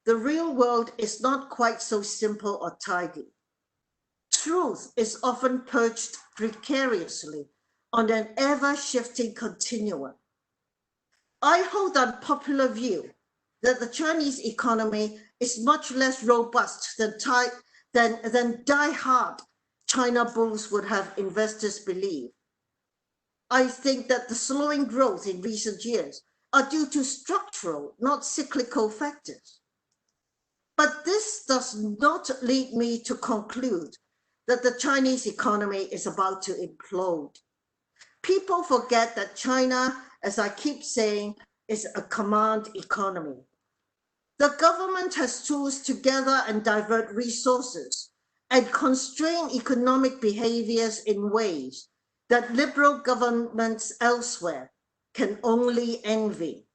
the real world is not quite so simple or tidy. Truth is often perched precariously on an ever-shifting continuum. I hold an popular view that the Chinese economy is much less robust than die-hard China bulls would have investors believe. I think that the slowing growth in recent years are due to structural, not cyclical factors. But this does not lead me to conclude that the Chinese economy is about to implode. People forget that China, as I keep saying, is a command economy. The government has tools to gather and divert resources and constrain economic behaviors in ways that liberal governments elsewhere can only envy.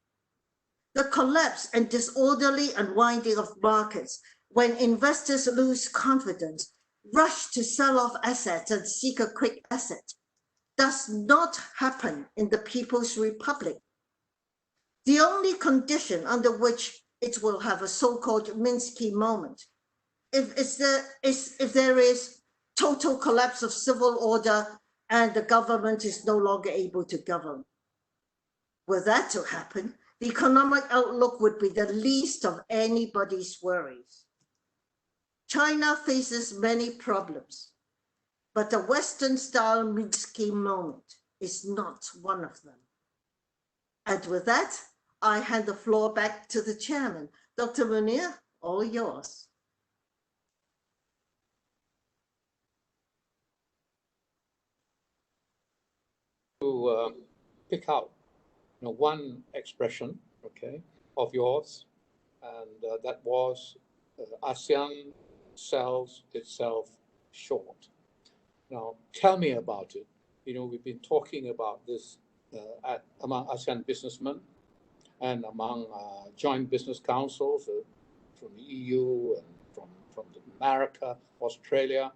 The collapse and disorderly unwinding of markets when investors lose confidence, rush to sell off assets and seek a quick exit, does not happen in the People's Republic. The only condition under which it will have a so-called Minsky moment, if there is total collapse of civil order and the government is no longer able to govern. Were that to happen, the economic outlook would be the least of anybody's worries. China faces many problems, but the Western-style Minsky moment is not one of them. And with that, I hand the floor back to the chairman. Dr. Munir, all yours. To pick out one expression, okay, of yours, and that was ASEAN sells itself short. Now, tell me about it. We've been talking about this among ASEAN businessmen and among joint business councils from the EU and from America, Australia.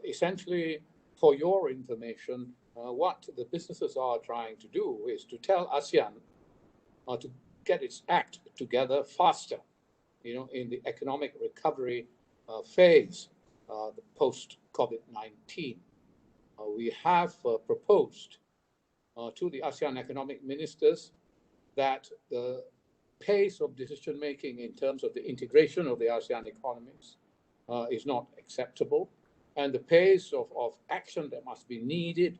Essentially, for your information, what the businesses are trying to do is to tell ASEAN to get its act together faster, in the economic recovery phase, the post-COVID-19. We have proposed to the ASEAN economic ministers that the pace of decision-making in terms of the integration of the ASEAN economies is not acceptable, and the pace of action that must be needed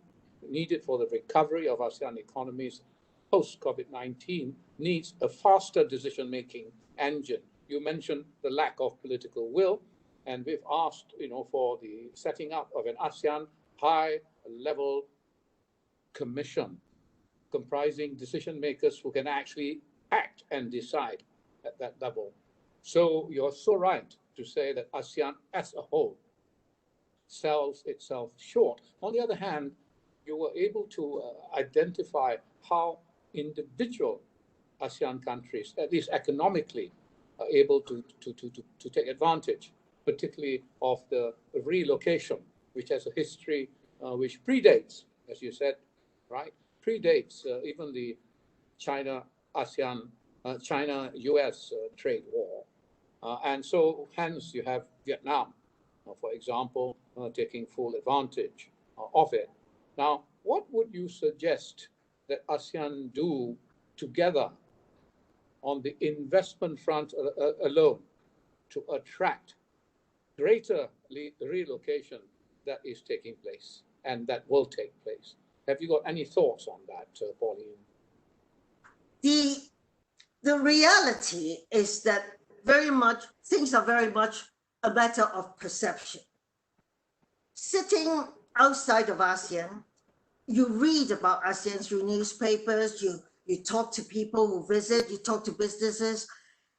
for the recovery of ASEAN economies post-COVID-19 needs a faster decision-making engine. You mentioned the lack of political will, and we've asked, for the setting up of an ASEAN high-level commission comprising decision makers who can actually act and decide at that level. So you're so right to say that ASEAN as a whole sells itself short. On the other hand, you were able to identify how individual ASEAN countries, at least economically, are able to take advantage, particularly of the relocation, which has a history which predates, as you said, right? Predates even the China-US trade war. And so hence you have Vietnam, for example, taking full advantage of it. Now, what would you suggest that ASEAN do together on the investment front alone to attract greater relocation that is taking place and that will take place? Have you got any thoughts on that, Pauline? The reality is that things are very much a matter of perception. Sitting outside of ASEAN, you read about ASEAN through newspapers, you talk to people who visit, you talk to businesses,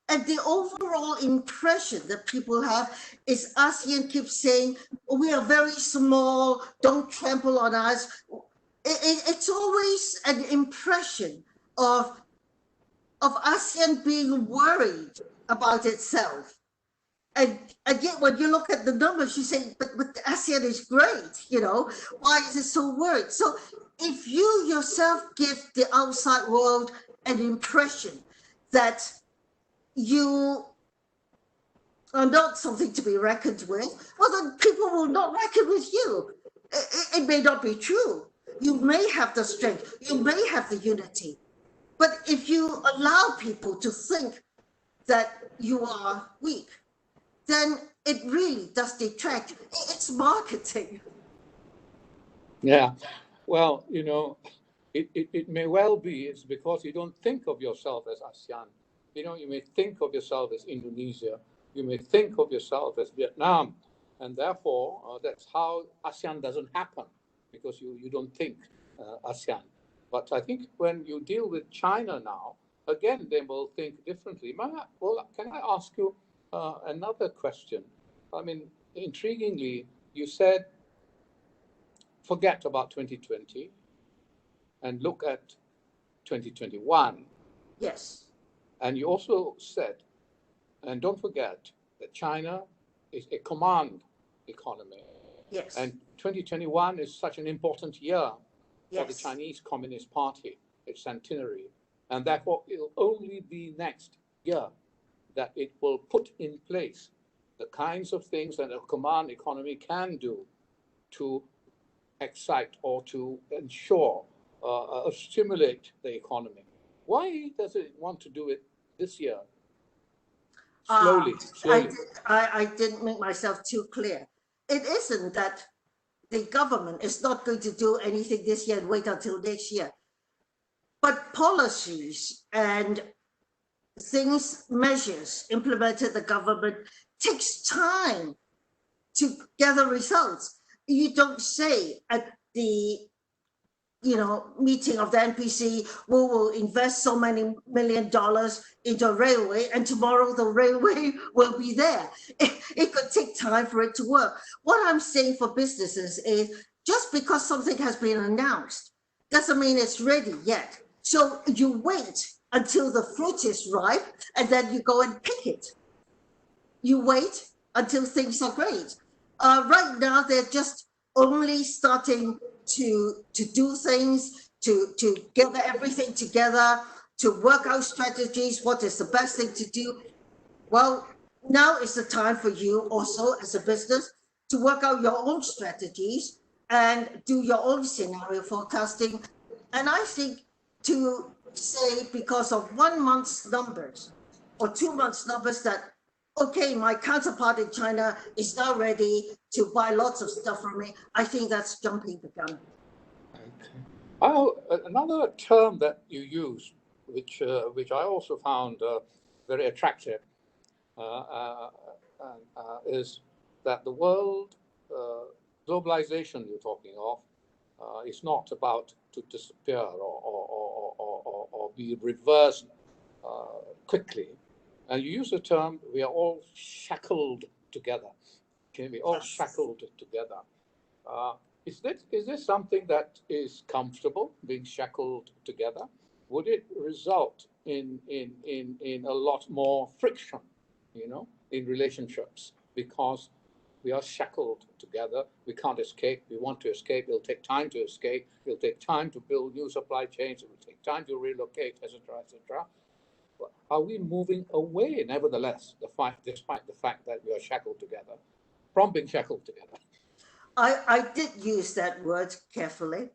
and the overall impression that people have is ASEAN keeps saying, we are very small, don't trample on us. It's always an impression of ASEAN being worried about itself. And yet, when you look at the numbers, you say, but ASEAN is great, why is it so worried? So if you yourself give the outside world an impression that you are not something to be reckoned with, well, then people will not reckon with you. It may not be true. You may have the strength, you may have the unity, but if you allow people to think that you are weak, then it really does detract. It's marketing. Yeah, well, you know, it may well be it's because you don't think of yourself as ASEAN. You know, you may think of yourself as Indonesia, you may think of yourself as Vietnam, and therefore that's how ASEAN doesn't happen, because you don't think ASEAN. But I think when you deal with China now, again, they will think differently. Well, can I ask you another question? I mean, intriguingly, you said forget about 2020 and look at 2021. Yes. And you also said, and don't forget, that China is a command economy. Yes. And 2021 is such an important year for the Yes. Chinese Communist Party, its centenary. And therefore, it'll only be next year that it will put in place the kinds of things that a command economy can do to excite or to ensure or stimulate the economy. Why does it want to do it this year? Slowly. I didn't make myself too clear. It isn't that the government is not going to do anything this year and wait until next year. But policies and things, measures implemented the government takes time to gather results. You don't say at the meeting of the NPC, we will invest so many $1 million into a railway, and tomorrow the railway will be there. It could take time for it to work. What I'm saying for businesses is just because something has been announced doesn't mean it's ready yet. So you wait until the fruit is ripe, and then you go and pick it. You wait until things are great. Right now, they're just only starting to do things, to gather everything together, to work out strategies, what is the best thing to do. Well, now is the time for you also as a business to work out your own strategies and do your own scenario forecasting. And I think to say because of 1 month's numbers or 2 months' numbers that, okay, my counterpart in China is now ready to buy lots of stuff from me, I think that's jumping the gun. Okay. Another term that you use, which I also found very attractive, is that the world globalization you're talking of is not about to disappear or be reversed quickly. And you use the term, we are all shackled together. Okay, we all shackled together. Is this something that is comfortable, being shackled together? Would it result in a lot more friction, in relationships, because we are shackled together? We can't escape. We want to escape. It'll take time to escape. It'll take time to build new supply chains. It will take time to relocate, etc., etc. Are we moving away, nevertheless, despite the fact that we are shackled together, from being shackled together? I did use that word carefully.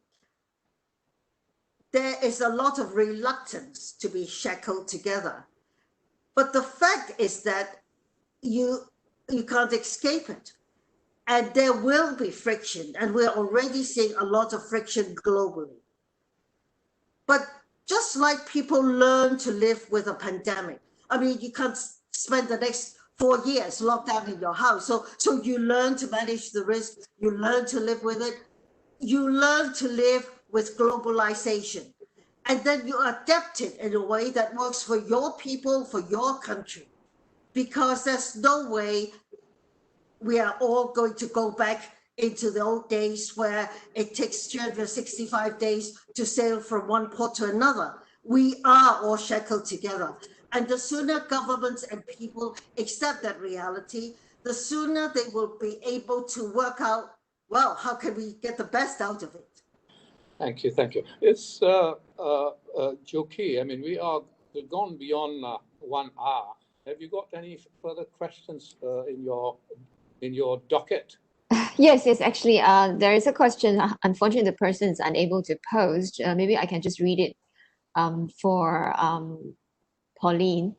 There is a lot of reluctance to be shackled together. But the fact is that you can't escape it. And there will be friction, and we're already seeing a lot of friction globally. But just like people learn to live with a pandemic, I mean, you can't spend the next 4 years locked down in your house. So you learn to manage the risk, you learn to live with it, you learn to live with globalization. And then you adapt it in a way that works for your people, for your country. Because there's no way we are all going to go back into the old days where it takes 365 days to sail from one port to another. We are all shackled together. And the sooner governments and people accept that reality, the sooner they will be able to work out, well, how can we get the best out of it? Thank you. It's Joki. I mean, we've gone beyond 1 hour. Have you got any further questions in your docket? Yes, actually, there is a question. Unfortunately, the person is unable to post. Maybe I can just read it for Pauline.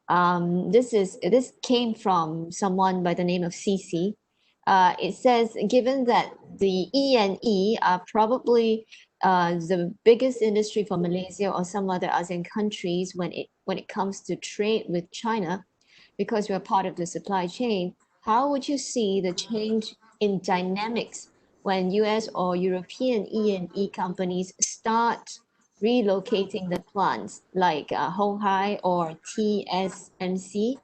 This came from someone by the name of Cici. It says, given that the E&E are probably the biggest industry for Malaysia or some other ASEAN countries when it comes to trade with China, because we are part of the supply chain, how would you see the change in dynamics when US or European E&E companies start relocating the plants like Hong Hai or TSMC,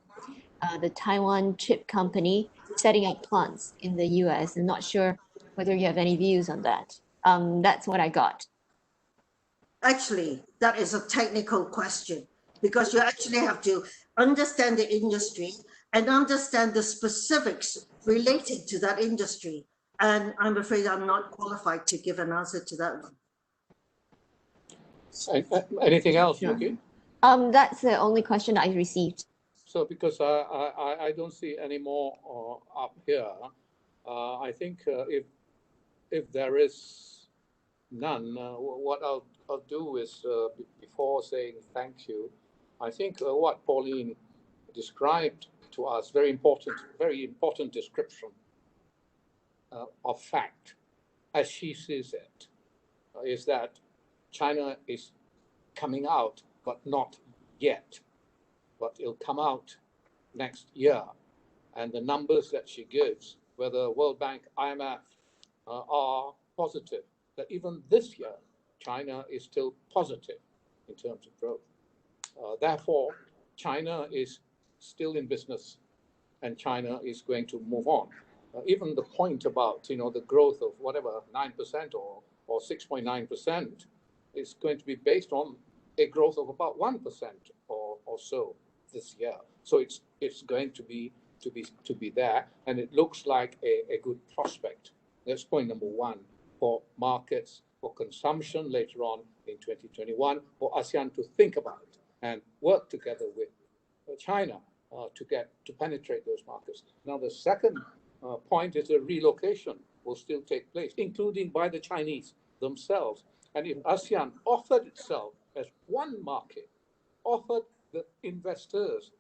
the Taiwan chip company, setting up plants in the US? I'm not sure whether you have any views on that. That's what I got. Actually, that is a technical question because you actually have to understand the industry and understand the specifics related to that industry. And I'm afraid I'm not qualified to give an answer to that one. Anything else, Yuki? That's the only question I received. So because I don't see any more up here, I think if there is none, what I'll do is before saying thank you, I think what Pauline described to us, very important description of fact, as she sees it, is that China is coming out, but not yet. But it'll come out next year. And the numbers that she gives, whether World Bank, IMF, are positive, that even this year, China is still positive in terms of growth. Therefore, China is still in business, and China is going to move on. Even the point about the growth of whatever 9% or 6.9% is going to be based on a growth of about 1% or so this year. So it's going to be there, and it looks like a good prospect. That's point number one for markets, for consumption later on in 2021, for ASEAN to think about and work together with China to penetrate those markets. Now, the second point is the relocation will still take place, including by the Chinese themselves. And if ASEAN offered itself as one market, offered the investors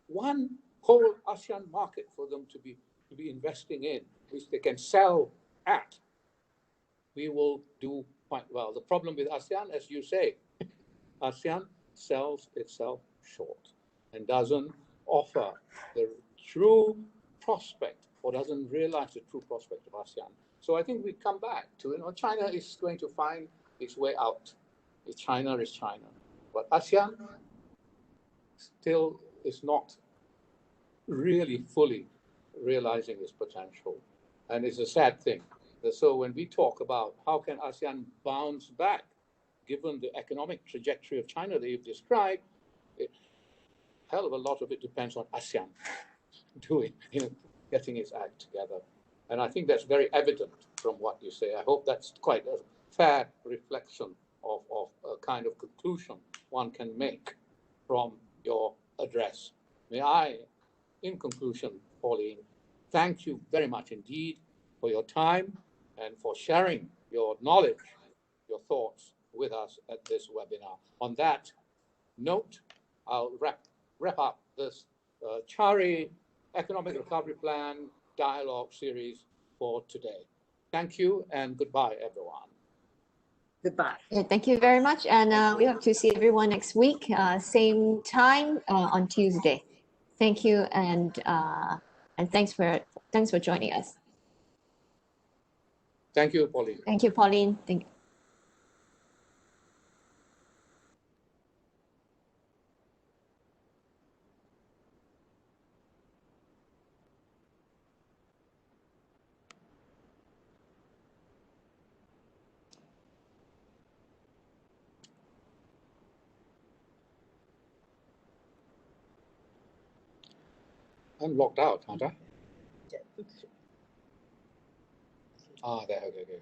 one whole ASEAN market for them to be investing in, which they can sell at, we will do quite well. The problem with ASEAN, as you say, ASEAN sells itself short and doesn't offer the true prospect or doesn't realize the true prospect of ASEAN. So I think we come back to, China is going to find its way out. China is China. But ASEAN still is not really fully realizing its potential. And it's a sad thing. So when we talk about how can ASEAN bounce back, given the economic trajectory of China that you've described, a hell of a lot of it depends on ASEAN getting its act together. And I think that's very evident from what you say. I hope that's quite a fair reflection of a kind of conclusion one can make from your address. May I, in conclusion, Pauline, thank you very much indeed for your time and for sharing your knowledge, your thoughts with us at this webinar. On that note, I'll wrap up this CARI Economic Recovery Plan dialogue series for today. Thank you and goodbye, everyone. Goodbye. Yeah, thank you very much. And we hope to see everyone next week, same time on Tuesday. Thank you, and thanks for joining us. Thank you, Pauline. Thank you, Pauline. Thank you. I'm logged out, aren't I? There, okay.